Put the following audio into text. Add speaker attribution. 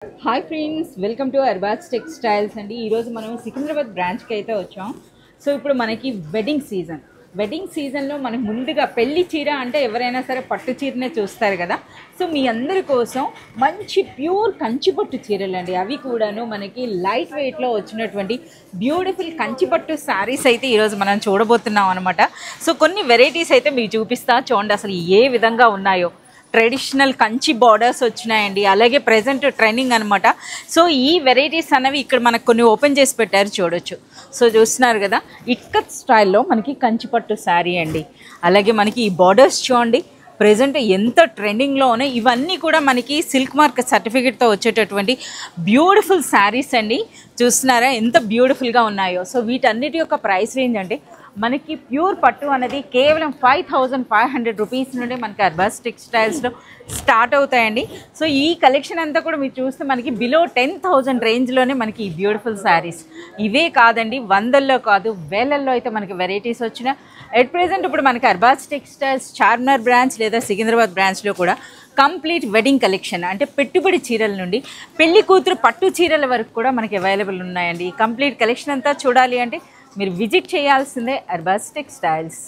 Speaker 1: Hi friends, welcome to Arbaaz textiles అండి. ఈరోజు మనం సికింద్రాబాద్ బ్రాంచ్కి అయితే వచ్చాం. సో ఇప్పుడు మనకి వెడ్డింగ్ సీజన్లో మనకు ముందుగా పెళ్లి చీర అంటే ఎవరైనా సరే పట్టు చీరనే చూస్తారు కదా. సో మీ అందరి కోసం మంచి ప్యూర్ కంచిపట్టు చీరలు అండి. అవి కూడాను మనకి లైట్ వెయిట్లో వచ్చినటువంటి బ్యూటిఫుల్ కంచిపట్టు శారీస్ అయితే ఈరోజు మనం చూడబోతున్నాం అనమాట. సో కొన్ని వెరైటీస్ అయితే మీకు చూపిస్తా చూడండి అసలు ఏ విధంగా ఉన్నాయో. ట్రెడిషనల్ కంచి బార్డర్స్ వచ్చినాయండి, అలాగే ప్రజెంట్ ట్రెండింగ్ అనమాట. సో ఈ వెరైటీస్ అనేవి ఇక్కడ మనకు కొన్ని ఓపెన్ చేసి పెట్టారు, చూడొచ్చు. సో చూస్తున్నారు కదా, ఇక్కత్ స్టైల్లో మనకి కంచిపట్టు శారీ అండి. అలాగే మనకి ఈ బార్డర్స్ చూడండి, ప్రజెంట్ ఎంత ట్రెండింగ్లో ఉన్నాయి. ఇవన్నీ కూడా మనకి సిల్క్ మార్క్ సర్టిఫికేట్తో వచ్చేటటువంటి బ్యూటిఫుల్ శారీస్ అండి. చూస్తున్నారా ఎంత బ్యూటిఫుల్గా ఉన్నాయో. సో వీటన్నిటి యొక్క ప్రైస్ రేంజ్ అంటే మనకి ప్యూర్ పట్టు అనేది కేవలం 5500 రూపీస్ నుండి మనకి అర్బాజ్ టెక్స్టైల్స్లో స్టార్ట్ అవుతాయండి. సో ఈ కలెక్షన్ అంతా కూడా మీరు చూస్తే మనకి బిలో 10,000 రేంజ్లోనే మనకి ఈ బ్యూటిఫుల్ శారీస్. ఇవే కాదండి, వందల్లో కాదు వేలల్లో అయితే మనకి వెరైటీస్ వచ్చిన. ఎట్ ప్రెజెంట్ ఇప్పుడు మనకి అర్బాజ్ టెక్స్టైల్స్ చార్మినార్ బ్రాంచ్ లేదా సికింద్రాబాద్ బ్రాంచ్లో కూడా కంప్లీట్ వెడ్డింగ్ కలెక్షన్ అంటే పెట్టుబడి చీరల నుండి పెళ్లి కూతురు పట్టు చీరల వరకు కూడా మనకి అవైలబుల్ ఉన్నాయండి. ఈ కంప్లీట్ కలెక్షన్ అంతా చూడాలి అంటే మీరు విజిట్ చేయాల్సిందే అర్బాజ్ టెక్స్టైల్స్.